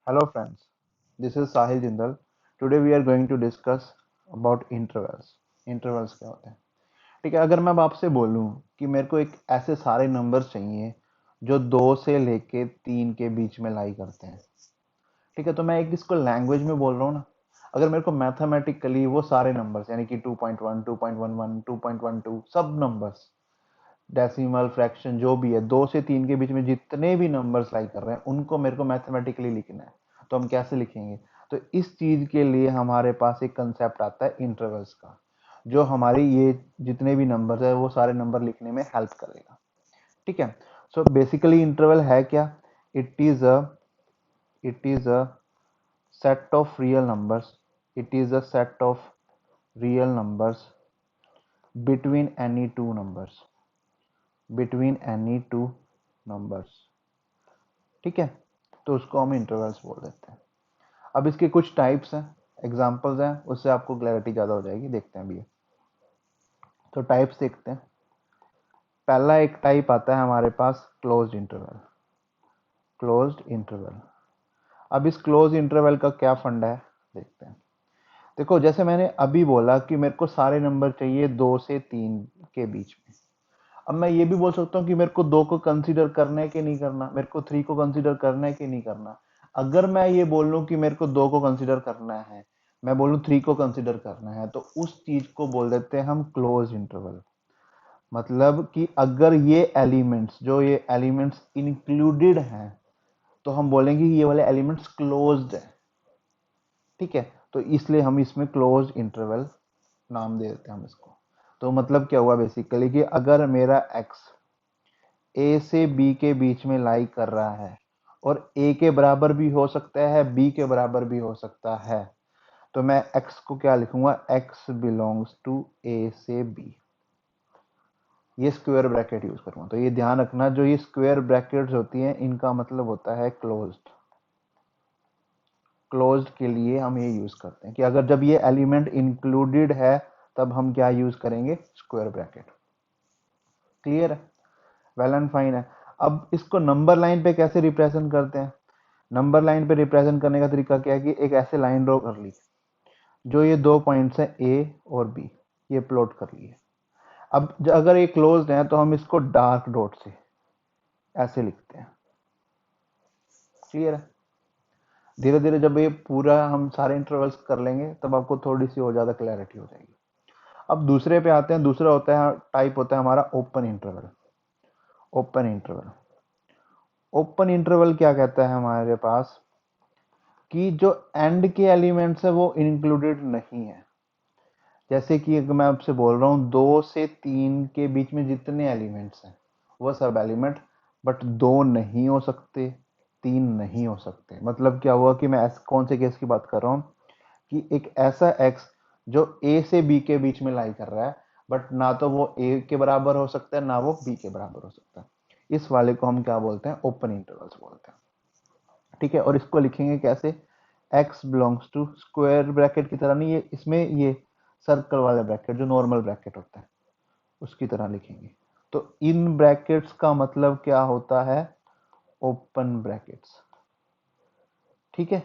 Hello friends, this is Sahil Jindal. Today we are going to discuss about intervals. Intervals क्या होते हैं? ठीक है, अगर मैं अब आपसे बोलूं कि मेरे को एक ऐसे सारे नंबर्स चाहिए जो 2 से लेके 3 के बीच में लाई करते हैं। ठीक है, तो मैं एक इसको लैंग्वेज में बोल रहा हूँ ना। अगर मेरे को मैथमेटिकली वो सारे नंबर्स यानी कि 2.1, 2.11, 2.12 सब नंबर्स डेसिमल फ्रैक्शन जो भी है 2 से 3 के बीच में जितने भी नंबर्स लाई कर रहे हैं उनको मेरे को मैथमेटिकली लिखना है। तो हम कैसे लिखेंगे? तो इस चीज के लिए हमारे पास एक कंसेप्ट आता है इंटरवल्स का, जो हमारी ये जितने भी नंबर्स है वो सारे नंबर लिखने में हेल्प करेगा। ठीक है, सो बेसिकली इंटरवल है क्या? It is a it is a set of real numbers it is a set of real numbers between any two numbers between any two numbers. ठीक है, तो उसको हम इंटरवल्स बोल देते हैं। अब इसके कुछ टाइप्स हैं, एग्जांपल्स हैं, उससे आपको क्लैरिटी ज़्यादा हो जाएगी। देखते हैं अभी। तो टाइप्स देखते हैं। पहला एक टाइप आता है हमारे पास क्लोज्ड इंटरवल। Closed interval. अब इस क्लोज इंटरवल का क्या फंडा है देखते हैं। देखो, जैसे मैंने अभी बोला कि मेरे को सारे नंबर चाहिए 2 से 3 के बीच में। अब मैं ये भी बोल सकता हूँ कि मेरे को 2 को कंसीडर करना है कि नहीं करना, मेरे को 3 को कंसीडर करना है कि नहीं करना। अगर मैं ये बोल लूँ कि मेरे को 2 को कंसीडर करना है, मैं बोलूँ 3 को कंसीडर करना है, तो उस चीज को बोल देते हैं हम क्लोज इंटरवल। मतलब कि अगर ये एलिमेंट्स इंक्लूडेड हैं तो हम बोलेंगे कि ये वाले एलिमेंट्स क्लोज्ड है। ठीक है, तो इसलिए हम इसमें क्लोज इंटरवल नाम दे देते हैं हम इसको। तो मतलब क्या हुआ बेसिकली कि अगर मेरा एक्स ए से बी के बीच में लाई कर रहा है और ए के बराबर भी हो सकता है, बी के बराबर भी हो सकता है, तो मैं एक्स को क्या लिखूंगा? एक्स बिलोंग्स टू ए से बी। ये स्क्वायर ब्रैकेट यूज करूंगा। तो ये ध्यान रखना, जो ये स्क्वायर ब्रैकेट्स होती हैं इनका मतलब होता है क्लोज्ड। क्लोज्ड के लिए हम ये यूज करते हैं कि अगर जब ये एलिमेंट इंक्लूडेड है तब हम क्या यूज करेंगे? Square bracket. क्लियर है? वेल एंड फाइन है। अब इसको नंबर लाइन पे कैसे रिप्रेजेंट करते हैं? नंबर लाइन पे रिप्रेजेंट करने का तरीका क्या है कि एक ऐसे लाइन ड्रॉ कर ली, जो ये 2 पॉइंट्स हैं ए और बी, ये प्लॉट कर लिए। अब अगर ये क्लोज्ड है तो हम इसको डार्क डॉट से ऐसे लिखते हैं। क्लियर है? धीरे धीरे जब ये पूरा हम सारे इंटरवल्स कर लेंगे तब आपको थोड़ी सी और ज्यादा क्लैरिटी हो जाएगी। अब दूसरे पे आते हैं। दूसरा होता है टाइप होता है हमारा open interval. Open interval. Open interval क्या कहता है हमारे पास कि जो एंड के एलिमेंट्स है वो इंक्लूडेड नहीं है। जैसे कि अगर मैं आपसे बोल रहा हूँ 2 से 3 के बीच में जितने एलिमेंट्स हैं वो सब एलिमेंट, बट 2 नहीं हो सकते, 3 नहीं हो सकते। मतलब क्या हुआ कि मैं कौन से केस की बात कर रहा हूँ कि एक ऐसा एक्स जो ए से बी के बीच में लाई कर रहा है, बट ना तो वो ए के बराबर हो सकता है ना वो बी के बराबर हो सकता है। इस वाले को हम क्या बोलते हैं? ओपन इंटरवल्स बोलते हैं। ठीक है, और इसको लिखेंगे कैसे? X belongs to square bracket की तरह नहीं, ये इसमें ये सर्कल वाला ब्रैकेट जो नॉर्मल ब्रैकेट होता है उसकी तरह लिखेंगे। तो इन ब्रैकेट्स का मतलब क्या होता है? Open brackets. ठीक है,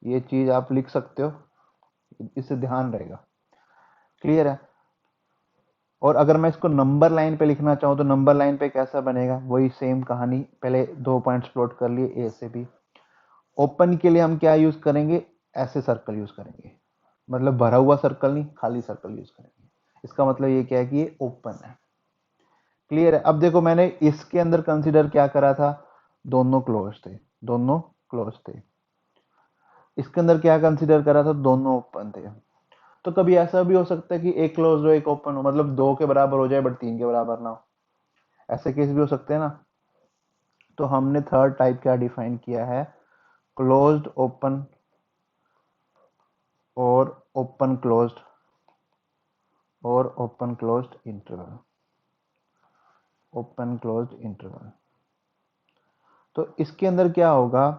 ये चीज आप लिख सकते हो, इससे ध्यान रहेगा। क्लियर है? और अगर मैं इसको नंबर लाइन पे लिखना चाहूँ तो नंबर लाइन पे कैसा बनेगा? वही सेम कहानी, पहले 2 पॉइंट्स प्लॉट कर लिए ए से बी। ओपन के लिए हम क्या यूज करेंगे? ऐसे सर्कल यूज करेंगे। मतलब भरा हुआ सर्कल नहीं, खाली सर्कल यूज करेंगे। इसका मतलब ये क्या है कि ये ओपन है। क्लियर है? अब देखो, मैंने इसके अंदर कंसीडर क्या करा था? दोनों क्लोज थे। दोनों क्लोज थे। इसके अंदर क्या कंसीडर करा था? दोनों ओपन थे। तो कभी ऐसा भी हो सकता है कि एक क्लोज हो एक ओपन हो, मतलब 2 के बराबर हो जाए बट 3 के बराबर ना हो। ऐसे केस भी हो सकते हैं ना। तो हमने थर्ड टाइप क्या डिफाइन किया है? क्लोज्ड ओपन और ओपन क्लोज्ड और open closed interval. Open closed interval. तो इसके अंदर क्या होगा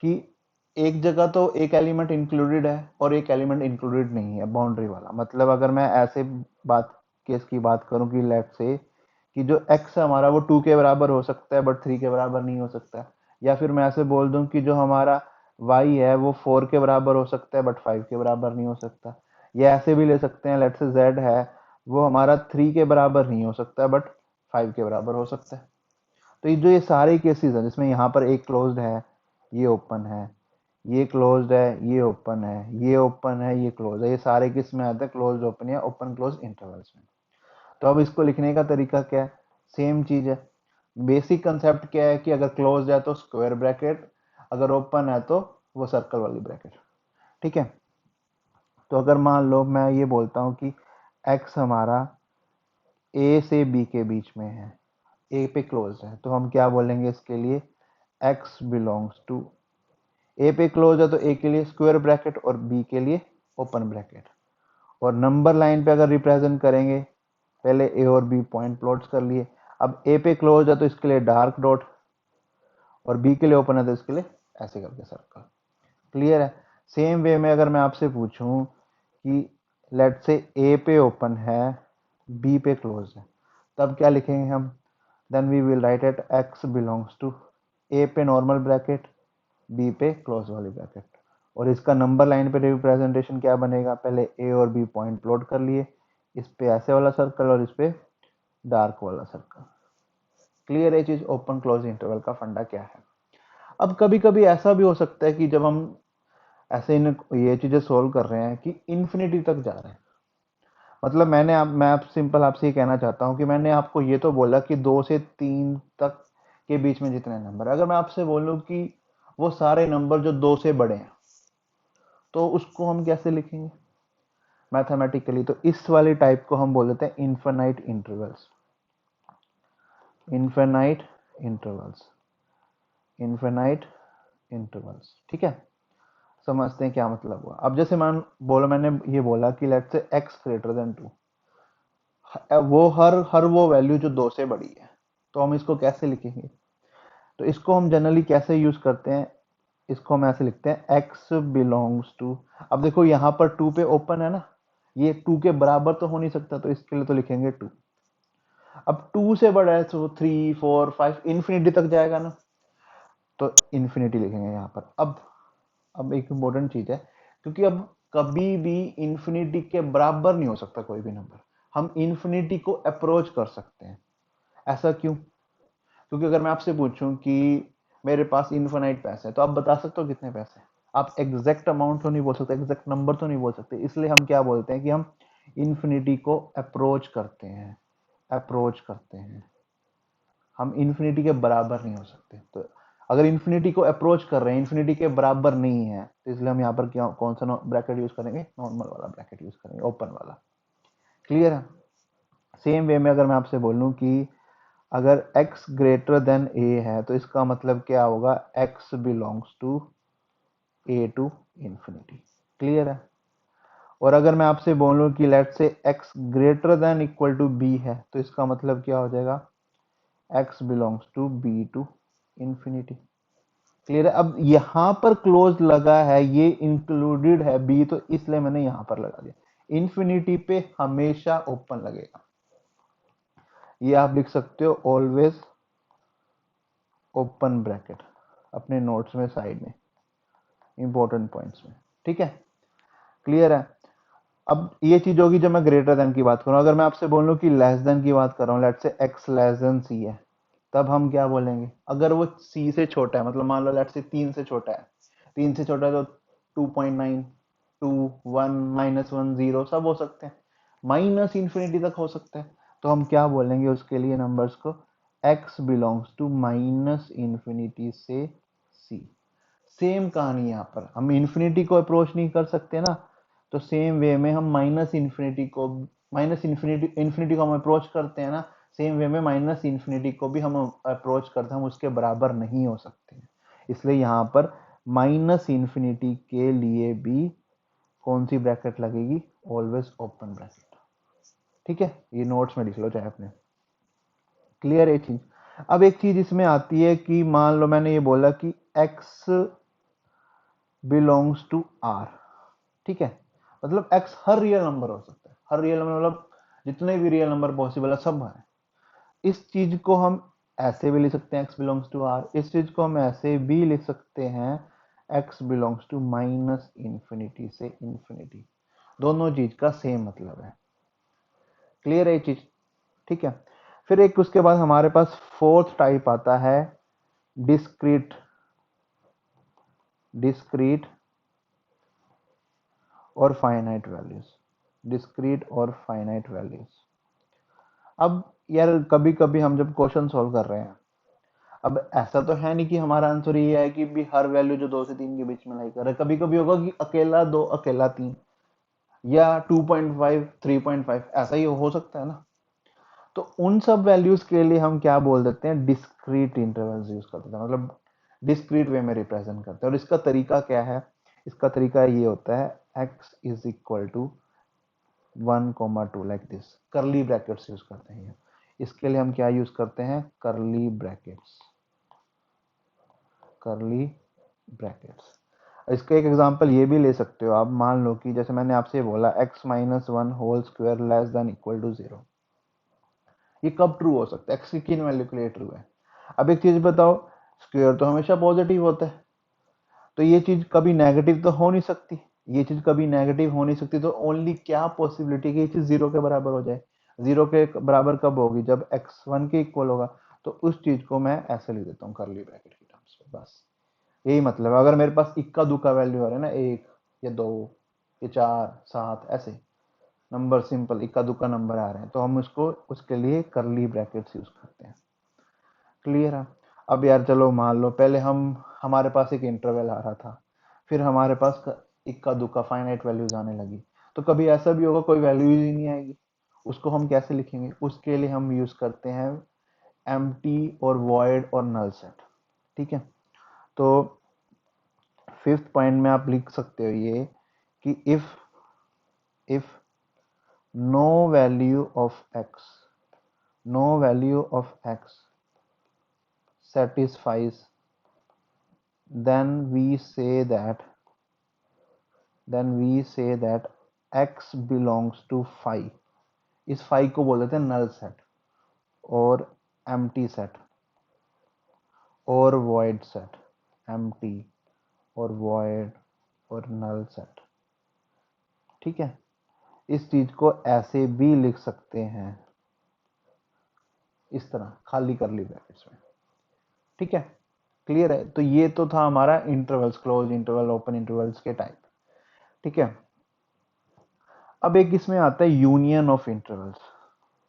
कि एक जगह तो एक एलिमेंट इंक्लूडेड है और एक एलिमेंट इंक्लूडेड नहीं है, बाउंड्री वाला। मतलब अगर मैं ऐसे बात केस की बात करूं कि लेट से कि जो एक्स है हमारा वो 2 के बराबर हो सकता है बट 3 के बराबर नहीं हो सकता है। या फिर मैं ऐसे बोल दूं कि जो हमारा y है वो 4 के बराबर हो सकता है बट 5 के बराबर नहीं हो सकता। या ऐसे भी ले सकते हैं, लेट्स से z है वो हमारा 3 के बराबर नहीं हो सकता बट 5 के बराबर हो सकता है। तो ये सारे केसेस हैं जिसमें यहाँ पर एक क्लोज्ड है, ये ओपन है, ये क्लोज्ड है, ये ओपन है, ये ओपन है, ये क्लोज है, ये सारे किस में आते हैं, क्लोज्ड ओपन या ओपन क्लोज इंटरवल्स में। तो अब इसको लिखने का तरीका क्या है, सेम चीज है। बेसिक कंसेप्ट क्या है कि अगर क्लोज है तो स्क्वायर ब्रैकेट, अगर ओपन है तो वो सर्कल वाली ब्रैकेट। ठीक है, तो अगर मान लो मैं ये बोलता हूँ कि x हमारा a से b के बीच में है, a पे क्लोज है, तो हम क्या बोलेंगे इसके लिए, x बिलोंग्स टू a पे क्लोज है तो a के लिए स्क्वायर ब्रैकेट और b के लिए ओपन ब्रैकेट। और नंबर लाइन पे अगर रिप्रेजेंट करेंगे, पहले a और b पॉइंट प्लॉट्स कर लिए, अब a पे क्लोज है तो इसके लिए डार्क डॉट और b के लिए ओपन है तो इसके लिए ऐसे करके सर्कल। क्लियर है। सेम वे में अगर मैं आपसे पूछूं कि लेट से a पे ओपन है b पे क्लोज है, तब क्या लिखेंगे हम, then we will write at x belongs to a पे नॉर्मल ब्रैकेट, b पे क्लोज वाली ब्रैकेट। और इसका नंबर लाइन पे रिप्रेजेंटेशन क्या बनेगा, पहले a और b पॉइंट प्लॉट कर लिए, इस पे ऐसे वाला सर्कल और इस पे डार्क वाला सर्कल। क्लियर है चीज, ओपन क्लोज इंटरवल का फंडा क्या है। अब कभी कभी ऐसा भी हो सकता है कि जब हम ऐसे इन ये चीजें सोल्व कर रहे हैं कि इन्फिनिटी तक जा रहे हैं, मतलब मैं आप सिंपल आपसे ये कहना चाहता हूँ कि मैंने आपको ये तो बोला कि 2 से 3 तक के बीच में जितने नंबर, अगर मैं आपसे बोलूँ कि वो सारे नंबर जो 2 से बड़े हैं तो उसको हम कैसे लिखेंगे मैथमेटिकली, तो इस वाली टाइप को हम बोल देते हैं infinite intervals. Infinite intervals, infinite intervals. ठीक है, समझते हैं क्या मतलब हुआ। अब जैसे मैंने ये बोला कि let's say x greater then 2, वो हर वो वैल्यू जो 2 से बड़ी है, तो हम इसको कैसे लिखेंगे, तो इसको हम जनरली कैसे यूज करते हैं, इसको हम ऐसे लिखते हैं x बिलोंग्स टू, अब देखो यहाँ पर 2 पे ओपन है ना, ये 2 के बराबर तो हो नहीं सकता, तो इसके लिए तो लिखेंगे 2। अब 2 से बड़ा है तो 3 4 5 इन्फिनिटी तक जाएगा ना, तो इन्फिनिटी लिखेंगे यहाँ पर। अब एक इंपॉर्टेंट चीज है, क्योंकि अब कभी भी इंफिनिटी के बराबर नहीं हो सकता कोई भी नंबर, हम इंफिनिटी को अप्रोच कर सकते हैं। ऐसा क्यों, क्योंकि अगर मैं आपसे पूछूं कि मेरे पास इनफिनाइट पैसे हैं, तो आप बता सकते हो कितने पैसे हैं, आप एग्जैक्ट अमाउंट तो नहीं बोल सकते, एग्जैक्ट नंबर तो नहीं बोल सकते, इसलिए हम क्या बोलते हैं कि हम इन्फिनिटी को अप्रोच करते हैं, अप्रोच करते हैं। हम इन्फिनिटी के बराबर नहीं हो सकते, तो अगर इन्फिनिटी को अप्रोच कर रहे हैं, इन्फिनिटी के बराबर नहीं है, तो इसलिए हम यहाँ पर क्या कौन सा ब्रैकेट यूज करेंगे, नॉर्मल वाला ब्रैकेट यूज करेंगे, ओपन वाला। क्लियर है। सेम वे में अगर मैं आपसे बोलूं कि अगर x ग्रेटर देन a है, तो इसका मतलब क्या होगा, x belongs to a to infinity. Clear है। और अगर मैं आपसे बोलूं कि let say x greater than equal to b है, तो इसका मतलब क्या हो जाएगा, x belongs to b to infinity. Clear है। अब यहां पर क्लोज लगा है, ये इंक्लूडेड है b, तो इसलिए मैंने यहां पर लगा दिया। इंफिनिटी पे हमेशा ओपन लगेगा, ये आप लिख सकते हो ऑलवेज ओपन ब्रैकेट अपने नोट्स में साइड में इंपॉर्टेंट पॉइंट्स में। ठीक है, क्लियर है। अब ये चीज होगी जब मैं ग्रेटर देन की बात करूं, अगर मैं आपसे बोलूं कि लेस देन की बात कर रहा हूं, late say x less than c है, तब हम क्या बोलेंगे, अगर वो c से छोटा है, मतलब मान लो लेट से 3 से छोटा है, 3 से छोटा है तो 2.9 2 1 -1 0 सब हो सकते हैं, माइनस इंफिनिटी तक हो सकता है, तो हम क्या बोलेंगे उसके लिए नंबर्स को, x belongs to minus infinity से c। सेम कहानी यहाँ पर, हम इंफिनिटी को अप्रोच नहीं कर सकते ना, तो सेम वे में हम इंफिनिटी को हम अप्रोच करते हैं ना, सेम वे में माइनस इंफिनिटी को भी हम अप्रोच करते हैं, हम उसके बराबर नहीं हो सकते हैं। इसलिए यहाँ पर माइनस इंफिनिटी के लिए भी कौन सी ब्रैकेट लगेगी, ऑलवेज ओपन ब्रैकेट। ठीक है, ये नोट्स में लिख लो चाहे अपने। क्लियर है चीज। अब एक चीज इसमें आती है कि मान लो मैंने ये बोला कि x बिलोंग्स टू r। ठीक है, मतलब x हर रियल नंबर हो सकता है, हर रियल नंबर मतलब जितने भी रियल नंबर पॉसिबल है सब है। इस चीज को हम ऐसे भी लिख सकते हैं x बिलोंग्स टू r, इस चीज को हम ऐसे भी लिख सकते हैं x belongs to minus infinity से इन्फिनिटी। दोनों चीज का सेम मतलब है। क्लियर है ये चीज? ठीक है। फिर एक उसके बाद हमारे पास फोर्थ टाइप आता है डिस्क्रीट, डिस्क्रीट और फाइनाइट वैल्यूज, डिस्क्रीट और फाइनाइट वैल्यूज। अब यार कभी कभी हम जब क्वेश्चन सॉल्व कर रहे हैं, अब ऐसा तो है नहीं कि हमारा आंसर ये है कि भी हर वैल्यू जो 2 से 3 के बीच में लाई कर रहा है। कभी कभी होगा कि अकेला 2 अकेला 3 या 2.5 3.5 ऐसा ही हो सकता है ना। तो उन सब वैल्यूज के लिए हम क्या बोल देते हैं, डिस्क्रीट इंटरवल्स यूज करते हैं, मतलब डिस्क्रीट वे में रिप्रेजेंट करते हैं। और इसका तरीका क्या है, इसका तरीका ये होता है x is equal to 1,2 like this, curly brackets use करते हैं। इसके लिए हम क्या यूज करते हैं, करली ब्रैकेट्स, करली ब्रैकेट्स। इसका एक एग्जांपल ये भी ले सकते हो आप, मान लो कि जैसे मैंने आपसे बोला x minus 1 whole square less than equal to 0, ये कब ट्रू हो सकता है, x की किन वैल्यू के लिए ट्रू है। अब एक चीज बताओ, स्क्वायर तो हमेशा पॉजिटिव होता है, तो ये चीज कभी नेगेटिव तो हो नहीं सकती, ये चीज कभी नेगेटिव हो नहीं सकती। तो ओनली क्या पॉसिबिलिटी कि ये चीज 0 के बराबर हो जाए। 0 के बराबर कब होगी, जब x1 के इक्वल होगा। तो उस चीज को मैं ऐसे लिख देता हूँ करली ब्रैकेट की टर्म्स में, बस यही मतलब है। अगर मेरे पास इक्का दुक्का वैल्यू आ रहा है ना, 1 या 2 या 4 7 ऐसे नंबर, सिंपल इक्का दुक्का नंबर आ रहे हैं, तो हम उसको उसके लिए करली ब्रैकेट्स यूज करते हैं। क्लियर है? अब यार चलो मान लो पहले हमारे पास एक इंटरवल आ रहा था, फिर हमारे पास इक्का दुक्का फाइनाइट वैल्यूज आने लगी। तो कभी ऐसा भी होगा कोई वैल्यू ही नहीं आएगी, उसको हम कैसे लिखेंगे, उसके लिए हम यूज करते हैं एम्प्टी और वॉइड और नल सेट। ठीक है। तो फिफ्थ पॉइंट में आप लिख सकते हो ये कि if no value of x, no value of x satisfies, then we say that x belongs to phi। इस phi को बोल देते हैं नल सेट और एम्प्टी सेट और वॉइड सेट, एम्प्टी और वॉइड और नल सेट। ठीक है। इस चीज को ऐसे भी लिख सकते हैं, इस तरह खाली करली ब्रैकेट्स में। ठीक है। क्लियर है? तो ये तो था हमारा intervals, close interval open intervals के टाइप। ठीक है। अब एक इसमें आता है union of intervals,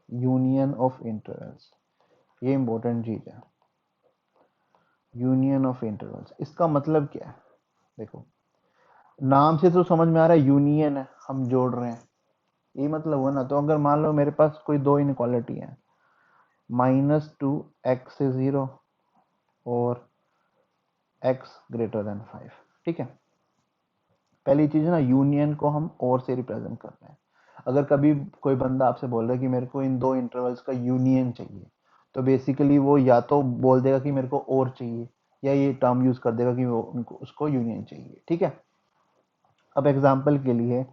union of intervals, ये इंपॉर्टेंट चीज है। यूनियन ऑफ इंटरवल्स, इसका मतलब क्या है, देखो नाम से तो समझ में आ रहा है यूनियन है, हम जोड़ रहे हैं, ये मतलब हुआ ना। तो अगर मान लो मेरे पास कोई दो इनक्वालिटी है, -2 x से 0 और x ग्रेटर देन 5। ठीक है। पहली चीज है ना, यूनियन को हम और से रिप्रेजेंट करते हैं। अगर कभी कोई बंदा आपसे बोल रहा है कि मेरे को इन दो इंटरवल्स का यूनियन चाहिए, तो बेसिकली वो या तो बोल देगा कि मेरे को और चाहिए, या ये टर्म यूज कर देगा कि वो उनको उसको यूनियन चाहिए। ठीक है। अब एग्जांपल के लिए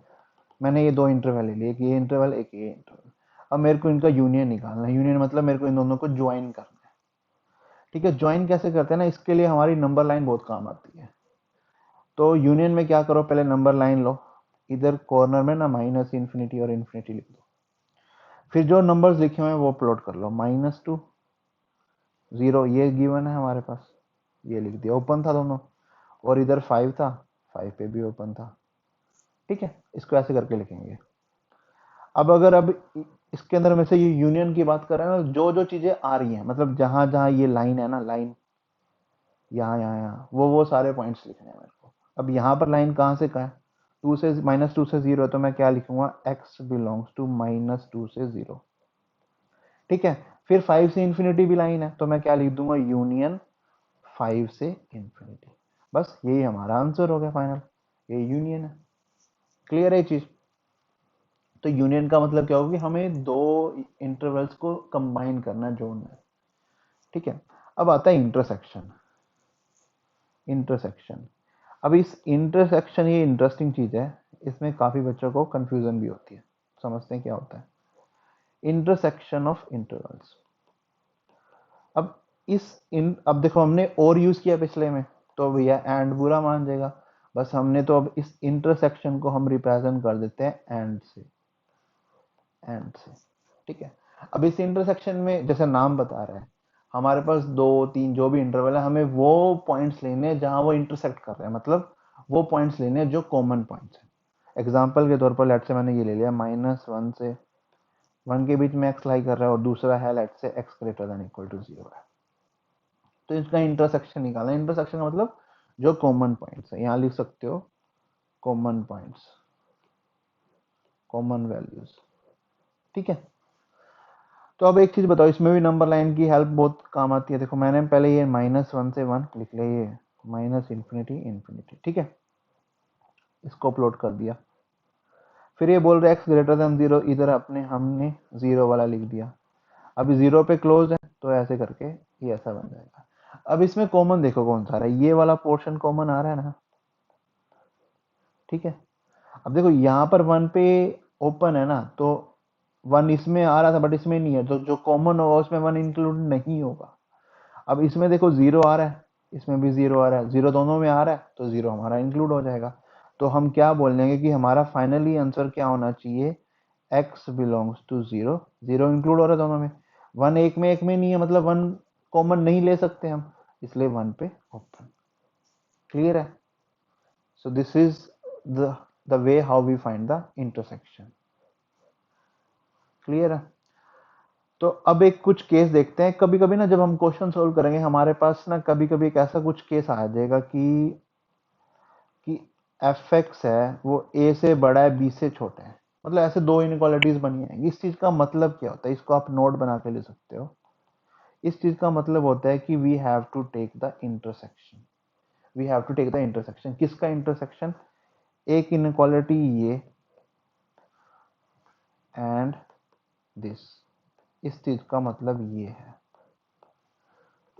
मैंने ये दो इंटरवल ले लिए, एक ये इंटरवल एक ये इंटरवल। अब मेरे को इनका यूनियन निकालना है, यूनियन मतलब मेरे को इन दोनों को ज्वाइन करना है। ठीक है। ज्वाइन कैसे करते हैं ना, इसके लिए हमारी नंबर लाइन बहुत काम आती है। तो यूनियन में क्या करो, पहले नंबर लाइन लो, इधर कॉर्नर में ना माइनस इन्फिनिटी और इन्फिनिटी लिख दो, फिर जो नंबर्स लिखे हुए हैं वो प्लॉट कर लो। -2 0 ये गिवन है हमारे पास, ये लिख दिया, ओपन था दोनों। और इधर 5 था, 5 पे भी ओपन था। ठीक है। इसको ऐसे करके लिखेंगे। अब इसके अंदर में से ये यूनियन की बात कर रहे हैं ना, जो जो चीजें आ रही हैं, मतलब जहां जहां ये लाइन है ना, लाइन यहाँ यहाँ यहाँ, वो सारे पॉइंट्स लिखने हैं मेरे को। अब यहाँ पर लाइन कहाँ से कहाँ है, -2 से 0 है, तो मैं क्या लिखूंगा, x बिलोंग्स टू -2 से 0। ठीक है। फिर 5 से इंफिनिटी भी लाइन है, तो मैं क्या लिख दूंगा, यूनियन 5 से इंफिनिटी। बस यही हमारा आंसर हो गया फाइनल, ये यूनियन है। क्लियर है ये चीज? तो यूनियन का मतलब क्या होगा कि हमें दो इंटरवल्स को कंबाइन करना है, जोड़ना है। ठीक है। अब आता है इंटरसेक्शन, इंटरसेक्शन। अब इस इंटरसेक्शन, ये इंटरेस्टिंग चीज है, इसमें काफी बच्चों को कंफ्यूजन भी होती है। समझते हैं क्या होता है इंटरसेक्शन ऑफ इंटरवल्स। अब अब देखो हमने और यूज किया पिछले में, तो भैया एंड बुरा मान जाएगा। बस हमने तो अब इस इंटरसेक्शन को हम रिप्रेजेंट कर देते हैं एंड से। ठीक है। अब इस इंटरसेक्शन में जैसे नाम बता रहा है, हमारे पास दो तीन जो भी इंटरवल है, हमें वो पॉइंट्स लेने हैं जहां वो इंटरसेक्ट कर रहे हैं, मतलब वो पॉइंट्स लेने हैं जो कॉमन पॉइंट्स हैं। एग्जाम्पल के तौर पर लेट से मैंने ये ले लिया -1 से 1 के बीच में एक्स लाई कर रहा है, और दूसरा है let say x greater than equal to 0 है। तो इसका इंटरसेक्शन निकालना है। इंटरसेक्शन का मतलब जो कॉमन पॉइंट्स है, यहां लिख सकते हो कॉमन पॉइंट्स, कॉमन वैल्यूज। ठीक है। तो अब एक चीज बताओ, इसमें भी नंबर लाइन की हेल्प बहुत काम आती है। देखो मैंने पहले ये -1 से 1 लिख लिया, ये माइनस इन्फिनिटी इन्फिनिटी। ठीक है, इसको प्लॉट कर दिया। फिर ये बोल रहे एक्स ग्रेटर देन 0, इधर अपने हमने 0 वाला लिख दिया। अभी 0 पे क्लोज है, तो ऐसे करके ये ऐसा बन जाएगा। अब इसमें कॉमन देखो कौन सा आ रहा है, ये वाला पोर्शन कॉमन आ रहा है ना। ठीक है। अब देखो यहाँ पर 1 पे ओपन है ना, तो 1 इसमें आ रहा था बट इसमें नहीं है, तो जो कॉमन होगा उसमें 1 इंक्लूड नहीं होगा। अब इसमें देखो 0 आ रहा है, इसमें भी 0 आ रहा है, 0 दोनों में आ रहा है, तो 0 हमारा इंक्लूड हो जाएगा। तो हम क्या बोल देंगे कि हमारा फाइनली आंसर क्या होना चाहिए, x बिलोंग्स टू 0। 0 इंक्लूड हो रहा है दोनों में, 1 एक में नहीं है, मतलब 1 कॉमन नहीं ले सकते हम, इसलिए 1 पे ओपन। क्लियर है? So this is the way how we find the intersection. Clear है? तो अब एक कुछ केस देखते हैं। कभी कभी ना जब हम क्वेश्चन सोल्व करेंगे, हमारे पास ना कभी कभी एक ऐसा कुछ केस आ जाएगा कि एफ एक्स है वो ए से बड़ा है बी से छोटा है, मतलब ऐसे दो इनक्वालिटीज बनी है। इस चीज का मतलब क्या होता है, इसको आप नोट बना के ले सकते हो। इस चीज का मतलब होता है कि we have to take the intersection. We have to take the intersection. किसका इंटरसेक्शन? एक इनक्वालिटी ये एंड दिस। इस चीज का मतलब ये है,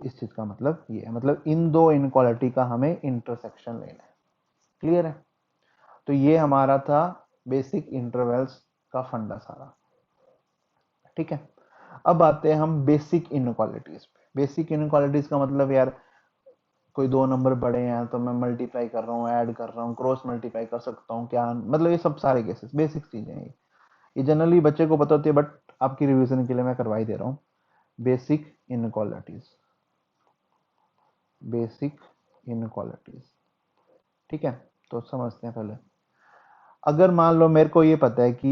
इस चीज का मतलब ये है, मतलब इन दो इनक्वालिटी का हमें इंटरसेक्शन लेना है। क्लियर है? तो ये हमारा था बेसिक इंटरवल्स का फंडा सारा। ठीक है। अब आते हैं हम बेसिक इनक्वालिटीज पे। बेसिक इनक्वालिटीज का मतलब यार, कोई दो नंबर बड़े हैं तो मैं मल्टीप्लाई कर रहा हूँ, ऐड कर रहा हूँ, क्रॉस मल्टीप्लाई कर सकता हूँ क्या, मतलब ये सब सारे केसेस बेसिक चीजें हैं। ये जनरली बच्चे को पता होती है, बट आपकी रिवीजन के लिए मैं करवा ही दे रहा हूँ। Basic inequalities, basic inequalities. ठीक है। तो समझते हैं पहले। अगर मान लो मेरे को ये पता है कि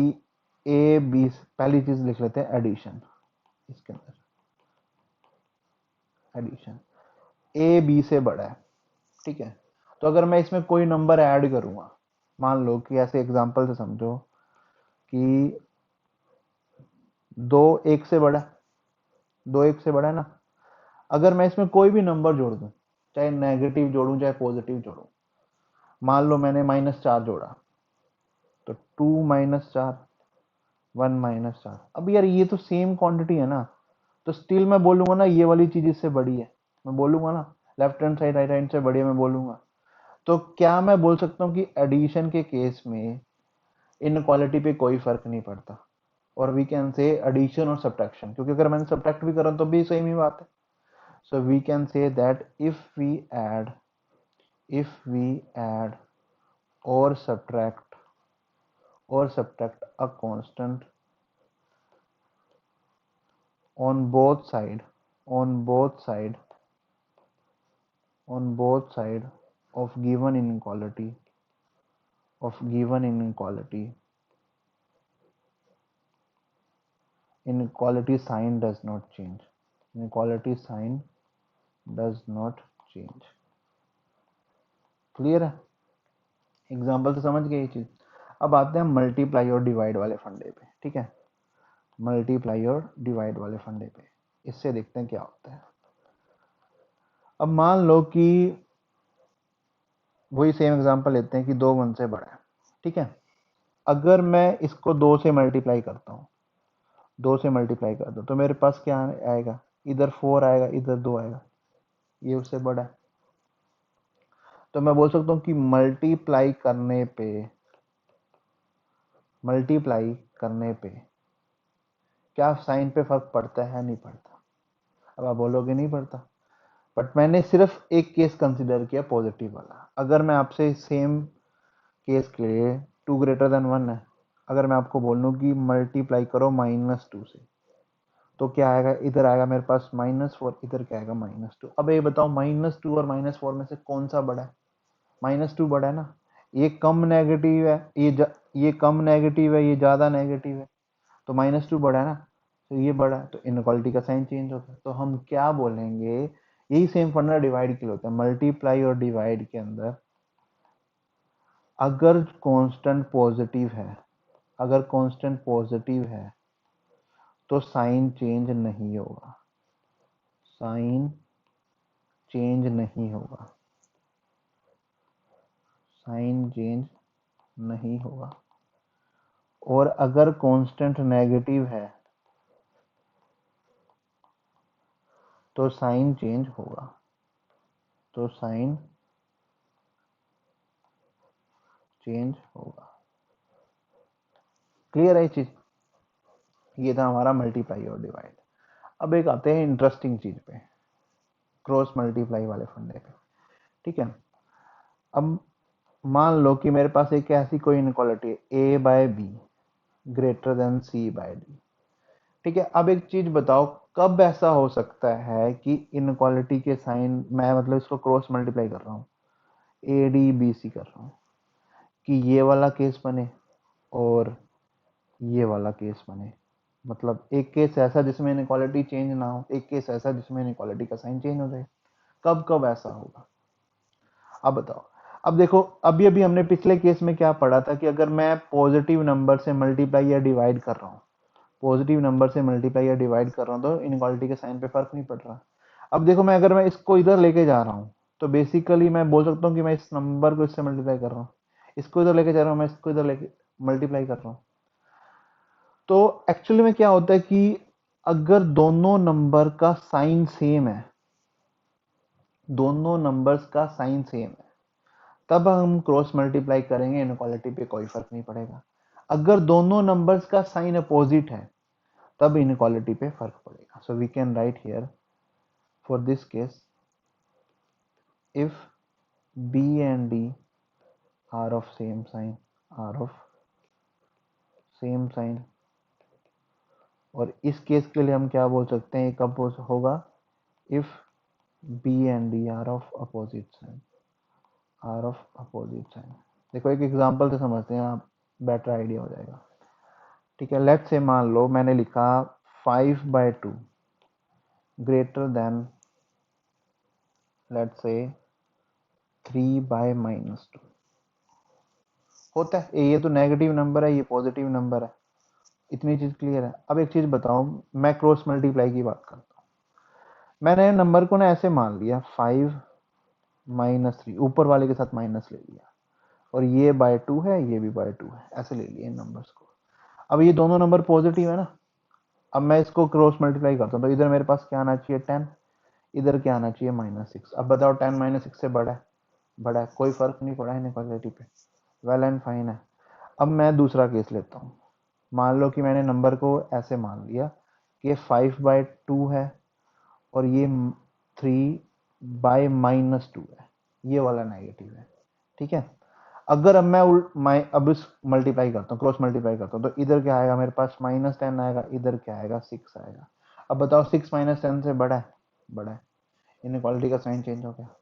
ए बी, पहली चीज लिख लेते हैं एडिशन। इसके अंदर एडिशन, ए बी से बड़ा है। ठीक है। तो अगर मैं इसमें कोई नंबर ऐड करूंगा, मान लो कि ऐसे एग्जांपल से समझो कि 2 1 से बड़ा है, 2 1 से बड़ा है ना। अगर मैं इसमें कोई भी नंबर जोड़ दूं, चाहे नेगेटिव जोड़ूं चाहे पॉजिटिव जोड़ूं, मान लो मैंने -4 जोड़ा, तो 2 -4 1 -4। अब यार ये तो सेम क्वांटिटी है ना, तो स्टिल मैं बोलूंगा ना ये वाली चीज इससे बड़ी है, मैं बोलूंगा ना left hand side right hand से बड़ी है, मैं बोलूंगा। तो क्या मैं बोल सकता हूँ कि एडिशन के केस में इनक्वालिटी पे कोई फर्क नहीं पड़ता, और वी कैन से एडिशन और सब्ट्रैक्शन, क्योंकि अगर मैंने सब्ट्रैक्ट भी करा तो भी सेम ही बात है। So we can say that if we add or subtract a constant on both side on both side on both side of given inequality, inequality sign does not change, inequality sign does not change। Clear है? Example से समझ गए ये चीज। अब आते हैं multiply और डिवाइड वाले फंडे पे। ठीक है, मल्टीप्लाई और डिवाइड वाले फंडे पे, इससे देखते हैं क्या होता है। अब मान लो कि वही सेम एग्जांपल लेते हैं कि 2 1 से बड़ा है। ठीक है। अगर मैं इसको 2 से मल्टीप्लाई करता हूँ, 2 से मल्टीप्लाई करता हूँ, तो मेरे पास क्या आएगा, इधर 4 आएगा, इधर 2 आएगा, ये उससे बड़ा है। तो मैं बोल सकता हूँ कि मल्टीप्लाई करने पे क्या साइन पे फर्क पड़ता है? नहीं पड़ता। अब आप बोलोगे नहीं पड़ता, बट मैंने सिर्फ एक केस कंसिडर किया पॉजिटिव वाला। अगर मैं आपसे सेम केस के लिए 2 ग्रेटर देन 1 है, अगर मैं आपको बोलूँ कि मल्टीप्लाई करो -2 से, तो क्या आएगा, इधर आएगा मेरे पास -4, इधर क्या आएगा -2। अब ये बताओ -2 और -4 में से कौन सा बड़ा है? -2 बड़ा है ना। ये कम नेगेटिव है, ये कम नेगेटिव है, ये ज़्यादा नेगेटिव है, तो -2 बड़ा है ना, तो ये बड़ा है, तो इनक्वालिटी का साइन चेंज हो गया। तो हम क्या बोलेंगे, यही सेम फंडा डिवाइड के लिए होता है, मल्टीप्लाई और डिवाइड के अंदर अगर कांस्टेंट पॉजिटिव है, अगर कांस्टेंट पॉजिटिव है तो साइन चेंज नहीं होगा, साइन चेंज नहीं होगा, साइन चेंज नहीं होगा। और अगर कांस्टेंट नेगेटिव है तो साइन चेंज होगा, तो साइन चेंज होगा। क्लियर है ये चीज? ये था हमारा मल्टीप्लाई और डिवाइड। अब एक आते हैं इंटरेस्टिंग चीज पे, क्रॉस मल्टीप्लाई वाले फंडे पे। ठीक है, अब मान लो कि मेरे पास एक ऐसी कोई इनक्वालिटी है, A by B greater than C by D. ठीक है, अब एक चीज बताओ, कब ऐसा हो सकता है कि इनक्वालिटी के साइन, मैं मतलब इसको क्रॉस मल्टीप्लाई कर रहा हूँ, ए डी बी सी कर रहा हूँ, कि ये वाला केस बने और ये वाला केस बने। मतलब एक केस ऐसा जिसमें इनक्वालिटी चेंज ना हो, एक केस ऐसा जिसमें इनक्वालिटी का साइन चेंज हो जाए। कब कब ऐसा होगा, अब बताओ। अब देखो, अभी अभी हमने पिछले केस में क्या पढ़ा था कि अगर मैं पॉजिटिव नंबर से मल्टीप्लाई या डिवाइड कर रहा हूँ, पॉजिटिव नंबर से मल्टीप्लाई या डिवाइड कर रहा हूँ, तो इनक्वालिटी के साइन पे फर्क नहीं पड़ रहा। अब देखो, मैं अगर मैं इसको इधर लेके जा रहा हूँ, तो बेसिकली मैं बोल सकता हूँ कि मैं इस नंबर को इससे मल्टीप्लाई कर रहा हूँ, इसको इधर लेके जा रहा हूँ, मैं इसको इधर लेके मल्टीप्लाई कर रहा हूँ। तो एक्चुअली में क्या होता है कि अगर दोनों नंबर का साइन सेम है, दोनों नंबर्स का साइन सेम है, तब हम क्रॉस मल्टीप्लाई करेंगे, इनक्वालिटी पे कोई फर्क नहीं पड़ेगा। अगर दोनों नंबर्स का साइन अपोजिट है, तब इनक्वालिटी पे फर्क पड़ेगा। So we can write here for this case, if b and d are of same sign, are of same sign, और इस केस के लिए हम क्या बोल सकते हैं, कब होगा, if b and d are of opposite sign, are of opposite sign। देखो एक एग्जांपल से समझते हैं, आप बेटर आइडिया हो जाएगा। ठीक है, लेट्स से मान लो मैंने लिखा 5/2 ग्रेटर देन लेट्स से 3/-2। होता है, ये तो नेगेटिव नंबर है, ये पॉजिटिव नंबर है, इतनी चीज क्लियर है। अब एक चीज बताओ, मैं क्रॉस मल्टीप्लाई की बात करता हूँ। मैंने नंबर को ना ऐसे मान लिया 5-3, ऊपर वाले के साथ माइनस ले लिया, और ये बाय 2 है, ये भी बाय 2 है, ऐसे ले लिए इन नंबर्स को। अब ये दोनों नंबर पॉजिटिव है ना, अब मैं इसको क्रॉस मल्टीप्लाई करता हूँ, तो इधर मेरे पास क्या आना चाहिए, 10, इधर क्या आना चाहिए, -6। अब बताओ 10 -6 से बड़ा है? बड़ा है, कोई फर्क नहीं पड़ा इनक्वालिटी पे, वेल एंड फाइन है। अब मैं दूसरा केस लेता हूँ, मान लो कि मैंने नंबर को ऐसे मान लिया कि 5/2 है और ये 3/-2 है, ये वाला नेगेटिव है। ठीक है, अगर अब मैं अब इस मल्टीप्लाई करता हूँ, क्रॉस मल्टीप्लाई करता हूँ, तो इधर क्या आएगा मेरे पास, -10 आएगा, इधर क्या आएगा, 6 आएगा। अब बताओ 6 -10 से बड़ा है? बड़ा है, इनक्वालिटी का साइन चेंज हो गया।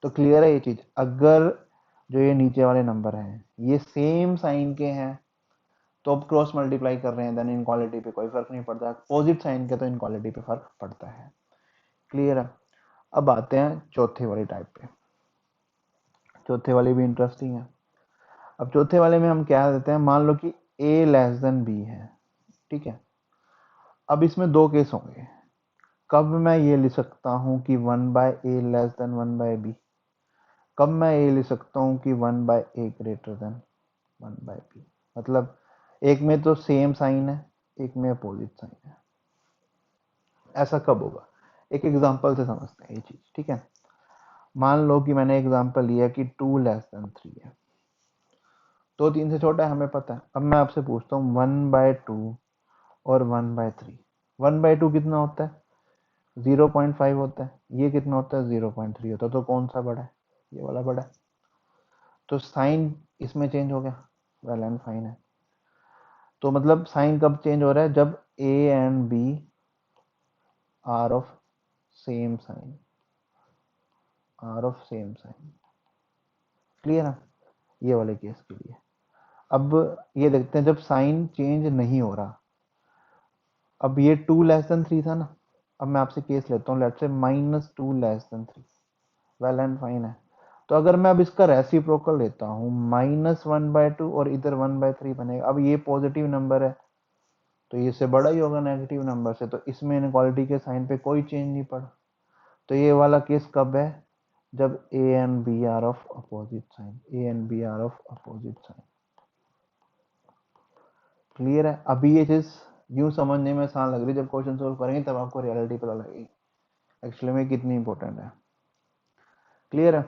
तो क्लियर है ये चीज, अगर जो ये नीचे वाले नंबर हैं ये सेम साइन के हैं, तो अब क्रॉस मल्टीप्लाई कर रहे हैं, देन इनक्वालिटी पे कोई फर्क नहीं पड़ता। अपोजिट साइन के तो इनक्वालिटी पे फर्क पड़ता है। क्लियर है? अब आते हैं चौथे वाली टाइप पे, चौथे वाली भी इंटरेस्टिंग है। अब चौथे वाले में हम क्या देते हैं, मान लो कि a लेस देन b है। ठीक है, अब इसमें दो केस होंगे, कब मैं ये लिख सकता हूँ कि 1/a लेस देन 1/b, कब मैं ये लिख सकता हूँ कि 1/a ग्रेटर देन 1/b। मतलब एक में तो सेम साइन है, एक में अपोजिट साइन है, ऐसा कब होगा? एक एग्जांपल से समझते हैं ये चीज। ठीक है, मान लो कि मैंने एग्जांपल लिया कि 2 लेस देन 3 है, तो 3 से छोटा है, हमें पता है। अब मैं आपसे पूछता हूँ 1/2 और 1/3, 1/2 कितना होता है, 0.5 होता है, ये कितना होता है 0.3 होता है, तो कौन सा बड़ा है, ये वाला बड़ा है। तो साइन इसमें चेंज हो गया, वेल एंड फाइन है। तो मतलब साइन कब चेंज हो रहा है, जब a and b are of same sign, are of same sign. Clear है, ये वाले केस के लिए। अब ये देखते हैं जब साइन चेंज नहीं हो रहा। अब ये 2 <3 था ना, अब मैं आपसे केस लेता हूँ, let's say -2 <3, well and fine है। तो अगर मैं अब इसका रेसिप्रोकल लेता हूँ -1/2 और इधर 1/3 बनेगा। अब ये पॉजिटिव नंबर है तो ये से बड़ा ही होगा नेगेटिव नंबर से, तो इसमें इनक्वालिटी के साइन पे कोई चेंज नहीं पड़ा। तो ये वाला केस कब है, जब a and b are of opposite sign, a and b are of opposite sign. Clear है। अभी ये चीज यूं समझने में आसान लग रही है, जब क्वेश्चन सोल्व करेंगे तब आपको रियलिटी पता लगेगी एक्चुअली में कितनी इंपॉर्टेंट है। क्लियर है।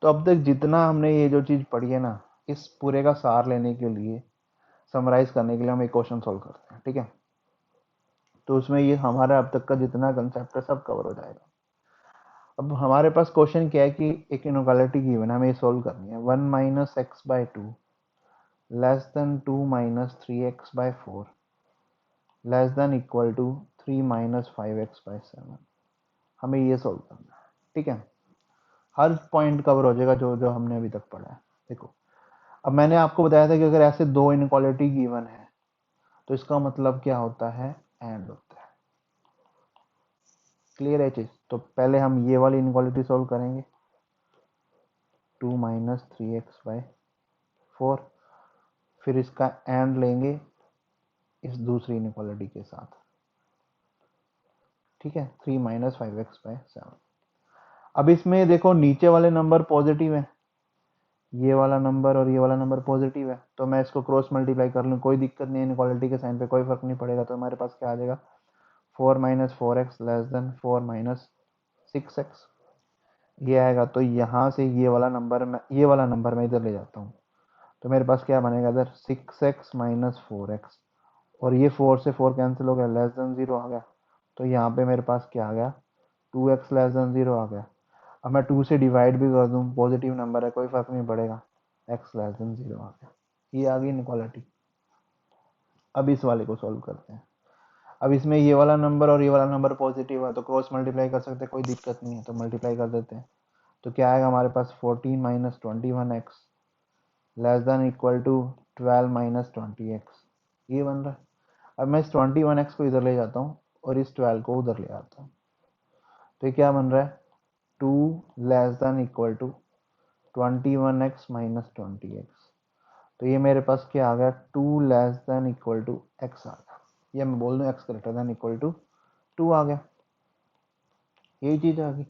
तो अब तक जितना हमने ये जो चीज पढ़ी है ना, इस पूरे का सार लेने के लिए, समराइज करने के लिए हम एक क्वेश्चन सोल्व करते हैं, ठीक है। तो उसमें ये हमारा अब तक का जितना कंसेप्ट है सब कवर हो जाएगा। अब हमारे पास क्वेश्चन क्या है कि एक इनइक्वालिटी गिवन है, हमें ये सोल्व करनी है। 1 - x/2 less than 2 - 3x/4 less than equal to 3 - 5x/7। हमें ये सोल्व करना है, ठीक है। हर पॉइंट कवर हो जाएगा जो जो हमने अभी तक पढ़ा है। देखो, अब मैंने आपको बताया था कि अगर ऐसे दो इनइक्वालिटी गिवन है तो इसका मतलब क्या होता है, एंड होता है। क्लियर है चीज। तो पहले हम ये वाली इनइक्वालिटी सोल्व करेंगे, 2 - 3x/4, फिर इसका एंड लेंगे इस दूसरी इनइक्वालिटी के साथ, ठीक है, 3 - 5x/7। अब इसमें देखो नीचे वाले नंबर पॉजिटिव है, ये वाला नंबर और ये वाला नंबर पॉजिटिव है, तो मैं इसको क्रॉस मल्टीप्लाई कर लूँ, कोई दिक्कत नहीं है, इनइक्वालिटी के साइन पे कोई फर्क नहीं पड़ेगा। तो हमारे पास क्या आ जाएगा, 4 - 4x लेस देन 4 - 6x, ये आएगा। तो यहाँ से ये वाला नंबर मैं इधर ले जाता हूँ, तो मेरे पास क्या बनेगा इधर, 6x - 4x, और ये 4 से 4 कैंसिल हो गया, लेस देन 0 आ गया। तो यहाँ पे मेरे पास क्या आ गया, 2x लेस देन 0 आ गया। अब मैं 2 से डिवाइड भी कर दूँ, पॉजिटिव नंबर है, कोई फर्क नहीं पड़ेगा, x लेस देन 0 आ गया। ये आ गई इनइक्वालिटी। अब इस वाले को सॉल्व करते हैं। अब इसमें ये वाला नंबर और ये वाला नंबर पॉजिटिव है तो क्रॉस मल्टीप्लाई कर सकते हैं, कोई दिक्कत नहीं है, तो मल्टीप्लाई कर देते हैं। तो क्या आएगा हमारे पास, 14 - 21x less than equal to 12 - 20x, ये बन रहा है। अब मैं इस 21x को इधर ले जाता हूँ और इस 12 को उधर ले आता हूँ, तो ये क्या बन रहा है, 2 less than equal to 21x - 20x। तो ये मेरे पास क्या आ गया, 2 less than equal to x आ गया, या मैं बोल दूँ x greater than equal to 2 आ गया, यही चीज आ गई।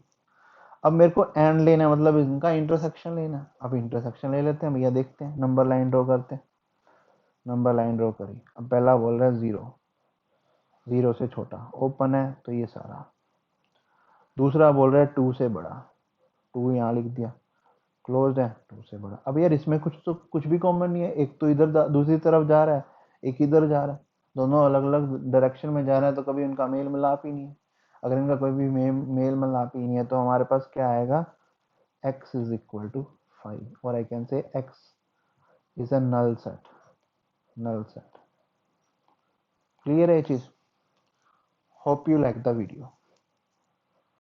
अब मेरे को एंड लेना है, मतलब इनका इंटरसेक्शन लेना है। अब इंटरसेक्शन ले लेते हैं भैया, देखते हैं, नंबर लाइन ड्रॉ करते हैं। नंबर लाइन ड्रॉ करी, अब पहला बोल रहा है 0, 0 से छोटा, ओपन है तो ये सारा। दूसरा बोल रहा है 2 से बड़ा, 2 यहाँ लिख दिया, क्लोज है, 2 से बड़ा। अब यार इसमें कुछ भी कॉमन नहीं है, एक तो इधर दूसरी तरफ जा रहा है, एक इधर जा रहा है, दोनों अलग अलग डायरेक्शन में जा रहा है, तो कभी उनका मेल मिलाप ही नहीं है। अगर इनका कोई भी मेल मिलाप ही नहीं है तो हमारे पास क्या आएगा, x इज इक्वल टू 5, और I can say x is a null set, null set. Clear है ये चीज। Hope you like the video.